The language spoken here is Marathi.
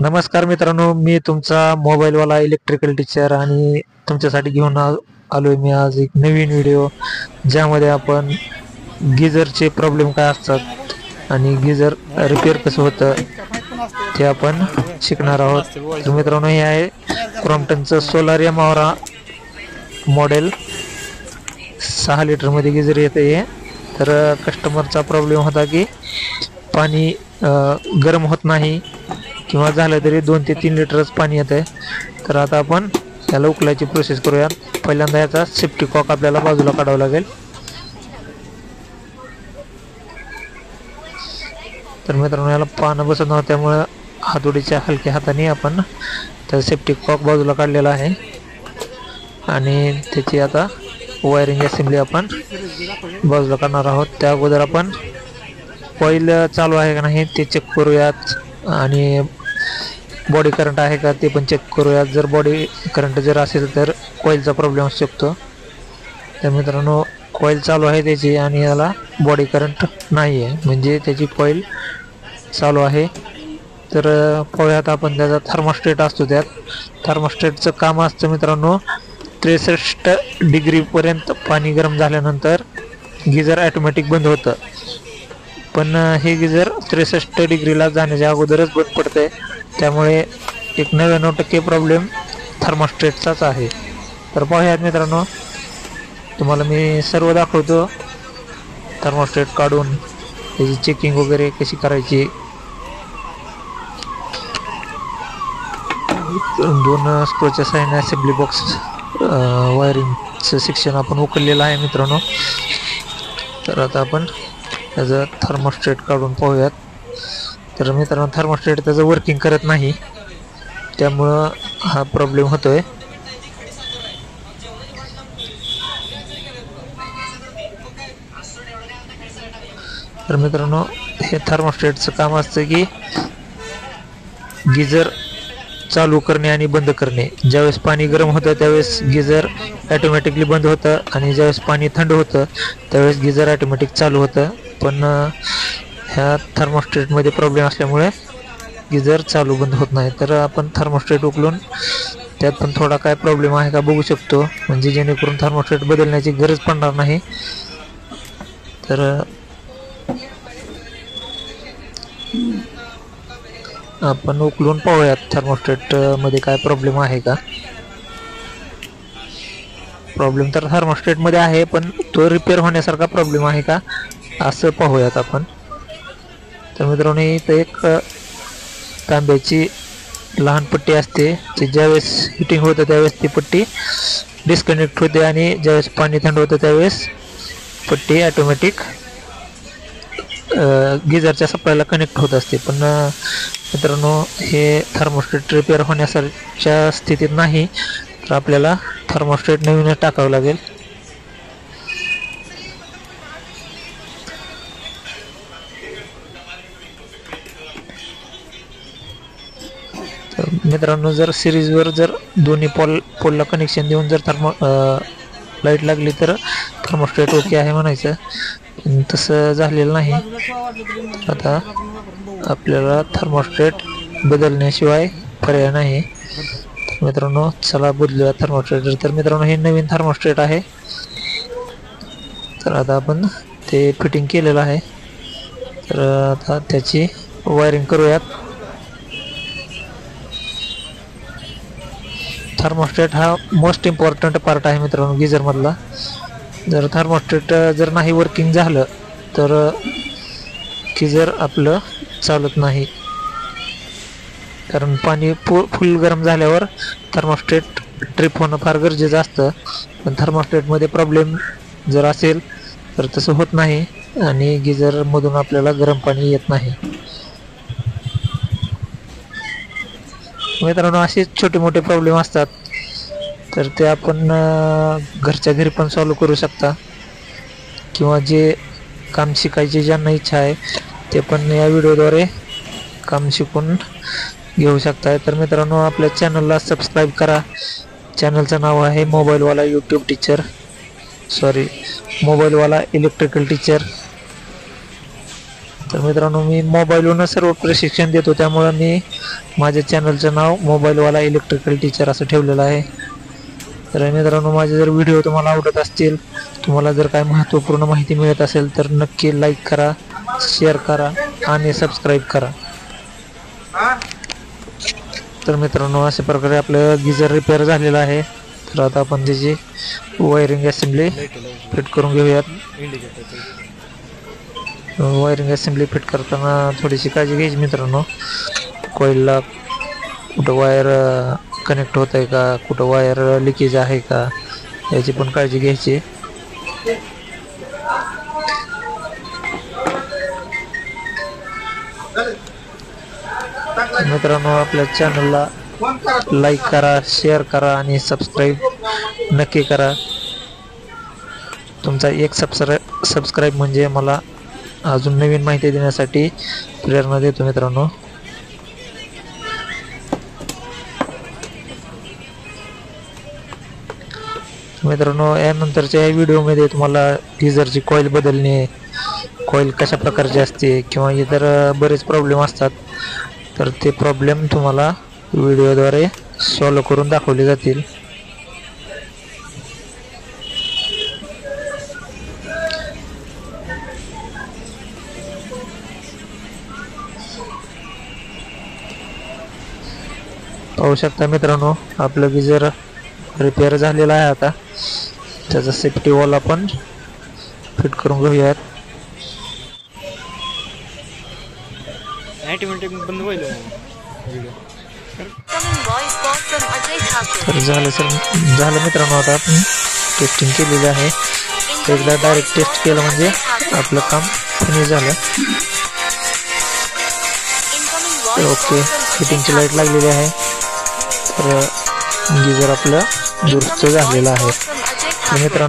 नमस्कार मित्रांनो, मी तुमचा मोबाईलवाला इलेक्ट्रिकल टीचर आणि तुमच्यासाठी घेऊन आलोय मी आज एक नवीन व्हिडिओ, ज्यामध्ये आपण गिझरचे प्रॉब्लेम काय असतात आणि गिझर रिपेअर कसं होतं ते आपण शिकणार आहोत. तर मित्रांनो, हे आहे क्रॉम्प्टनचं सोलारिया मावरा मॉडेल. 6 लिटरमध्ये गिझर येते हे. तर कस्टमरचा प्रॉब्लेम होता की पाणी गरम होत नाही किंवा झालं तरी 2 ते 3 लिटरच पाणी येत आहे. तर आता आपण याला उकलायची प्रोसेस करूया. पहिल्यांदा याचा सेफ्टी कॉक आपल्याला बाजूला काढावा लागेल. तर मित्रांनो, याला पानं बसत नव्हतं, त्यामुळं हातोडीच्या हलक्या हाताने आपण त्या सेफ्टी कॉक बाजूला काढलेला आहे आणि त्याची आता वायरिंग असेंब्ली आपण बाजूला काढणार आहोत. त्या अगोदर आपण कॉईल चालू आहे का नाही ते चेक करूयात आणि बॉडी करंट आहे का ते पण चेक करूयात. जर बॉडी करंट जर असेल तर कॉईलचा प्रॉब्लेम असू शकतो. तर मित्रांनो, कॉईल चालू आहे त्याची आणि याला बॉडी करंट नाही आहे, म्हणजे त्याची कॉईल चालू आहे. तर पाहूयात आपण त्याचा थर्मोस्टेट असतो. त्यात थर्मोस्टेटचं काम असतं मित्रांनो, 63 डिग्रीपर्यंत पाणी गरम झाल्यानंतर गिझर ॲटोमॅटिक बंद होतं. पण हे गिझर 63 डिग्रीला जाण्याच्या अगोदरच बंद पडतंय, त्यामुळे एक 99% प्रॉब्लेम थर्मोस्टेटचाच आहे. तर पाहूयात मित्रांनो, तुम्हाला मी सर्व दाखवतो थर्मोस्टेट काढून त्याची चेकिंग वगैरे कशी करायची. 2 स्क्रूच्या साहाय्याने असेंब्ली बॉक्स वायरिंगचं सेक्शन आपण उकललेलं आहे मित्रांनो. तर आता आपण त्याचं थर्मोस्टेट काढून पाहूयात. तर मित्रांनो, थर्मोस्टेट त्याचं वर्किंग करत नाही, त्यामुळं हा प्रॉब्लेम होतोय. तर मित्रांनो, हे थर्मोस्टेटचं काम असतं की गिझर चालू करणे आणि बंद करणे. ज्यावेळेस पाणी गरम होतं त्यावेळेस गिझर ॲटोमॅटिकली बंद होतं आणि ज्यावेळेस पाणी थंड होतं त्यावेळेस गिझर ॲटोमॅटिक चालू होतं. पण ह्या थर्मोस्टेटमध्ये प्रॉब्लेम असल्यामुळे गिझर चालू बंद होत नाही. तर आपण थर्मोस्टेट उकलून त्यात पण थोडा काय प्रॉब्लेम आहे का बघू शकतो, म्हणजे जेणेकरून थर्मोस्टेट बदलण्याची गरज पडणार नाही. तर आपण उकलून पाहूयात थर्मोस्टेट मध्ये काय प्रॉब्लेम आहे का. प्रॉब्लेम तर थर्मोस्टेट मध्ये आहे, पण तो रिपेअर होण्यासारखा प्रॉब्लेम आहे का असं पाहूयात आपण. तर मित्रांनो, इथं एक तांब्याची लहान पट्टी असते, ती ज्यावेळेस हिटिंग होतं त्यावेळेस ती पट्टी डिस्कनेक्ट होते आणि ज्यावेळेस पाणी थंड होतं त्यावेळेस पट्टी ॲटोमॅटिक गिझरच्या सप्लायला कनेक्ट होत असते. पण मित्रांनो, हे थर्मोस्टेट रिपेअर होण्यासारख्या स्थितीत नाही, तर आपल्याला थर्मोस्टेट नवीनच टाकावं लागेल. तर मित्रांनो, जर सिरीजवर जर दोन्ही पोलला कनेक्शन देऊन जर लाईट लागली तर थर्मोस्टेट ओके आहे म्हणायचं, पण तसं झालेलं नाही. आता आपल्याला थर्मोस्टेट बदलण्याशिवाय पर्याय नाही. तर मित्रांनो, चला बदलूया थर्मोस्टेट. तर मित्रांनो, हे नवीन थर्मोस्टेट आहे. तर आता आपण ते फिटिंग केलेलं आहे. तर आता त्याची वायरिंग करूयात. थर्मोस्टेट हा मोस्ट इम्पॉर्टंट पार्ट आहे मित्रांनो गिझरमधला. जर थर्मोस्टेट जर नाही वर्किंग झालं तर गिझर आपलं चालत नाही, कारण पाणी फुल गरम झाल्यावर थर्मोस्टेट ट्रिप होणं फार गरजेचं असतं. पण थर्मोस्टेटमध्ये प्रॉब्लेम जर असेल तर तसं होत नाही आणि गिझरमधून आपल्याला गरम पाणी येत नाही. मित्रांनो, असे छोटे मोठे प्रॉब्लेम असतात, तर ते आपण घरच्या घरी पण सॉल्व करू शकता, किंवा जे काम शिकायची ज्यांना इच्छा आहे ते पण या व्हिडिओद्वारे काम शिकून घेऊ शकता. तर मित्रांनो, आपल्या चॅनलला सबस्क्राईब करा. चॅनलचं नाव आहे मोबाईलवाला इलेक्ट्रिकल टीचर. तर मित्रांनो, मी मोबाईलवरून सर्व प्रशिक्षण देतो, त्यामुळे मी माझ्या चॅनलचं नाव मोबाईलवाला इलेक्ट्रिकल टीचर असं ठेवलेलं आहे. तर मित्रांनो, माझे जर व्हिडिओ तुम्हाला आवडत असतील, तुम्हाला जर काय महत्त्वपूर्ण माहिती मिळत असेल तर नक्की लाईक करा, शेअर करा आणि सबस्क्राईब करा. तर मित्रांनो, अशा प्रकारे आपलं गिझर रिपेअर झालेलं आहे. तर आता आपण त्याची वायरिंग असेंब्ली फिट करून घेऊयात. वायरिंग असेंब्ली फिट करताना थोडीशी काळजी घ्यायची मित्रांनो. कॉइलला कुठं वायर कनेक्ट होत आहे का, कुठं वायर लिकेज आहे का, याची पण काळजी घ्यायची. मित्रांनो, आपल्या चॅनलला लाईक करा, शेअर करा आणि सबस्क्राईब नक्की करा. तुमचा एक सबस्क्राईब म्हणजे मला अजून नवीन माहिती देण्यासाठी प्रेरणा देतो मित्रांनो. मित्रांनो, यानंतरच्या या व्हिडिओमध्ये तुम्हाला गिझरची कॉईल बदलणे, कॉईल कशा प्रकारची असते किंवा इतर बरेच प्रॉब्लेम असतात, तर ते प्रॉब्लेम तुम्हाला व्हिडिओद्वारे सॉल्व करून दाखवले जातील. पाहू शकता मित्रांनो, आपलं गिझर रिपेअर झालेला आहे. आता त्याचा सेफ्टी वॉल आपण फिट करून घेऊयात. झालं मित्रांनो, आता आपण टेस्टिंग केलेली आहे. एकदा डायरेक्ट टेस्ट केलं म्हणजे आपलं काम फिनिश झालं. ओके, फिटिंगची लाईट लागलेली आहे. तर गिझर आपलं दुरुस्त झालेलं आहे. मित्रांनो,